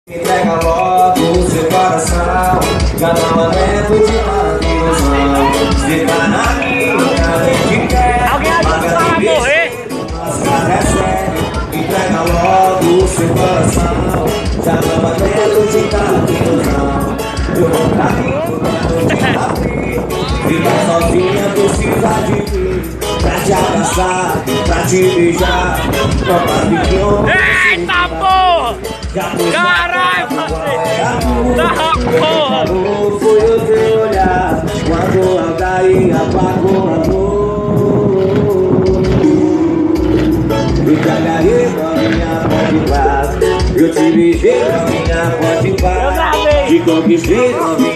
Entrega logo o seu coração, já não há tempo de ilusão. Você tá na minha, nem te quer. Alguém ajuda para morrer. Nossa, é sério. Entrega logo o seu coração, já não há tempo de ilusão. Eu vou pra mim, ficar sozinha precisa de mim. Pra te abraçar, pra te beijar. Eita porra! Caralho, você! Da porra! Foi o teu olhar, quando a daí apagou a luz. Eu te agarrei na minha mão de paz, eu te beijei na minha mão de paz, te conquistei na minha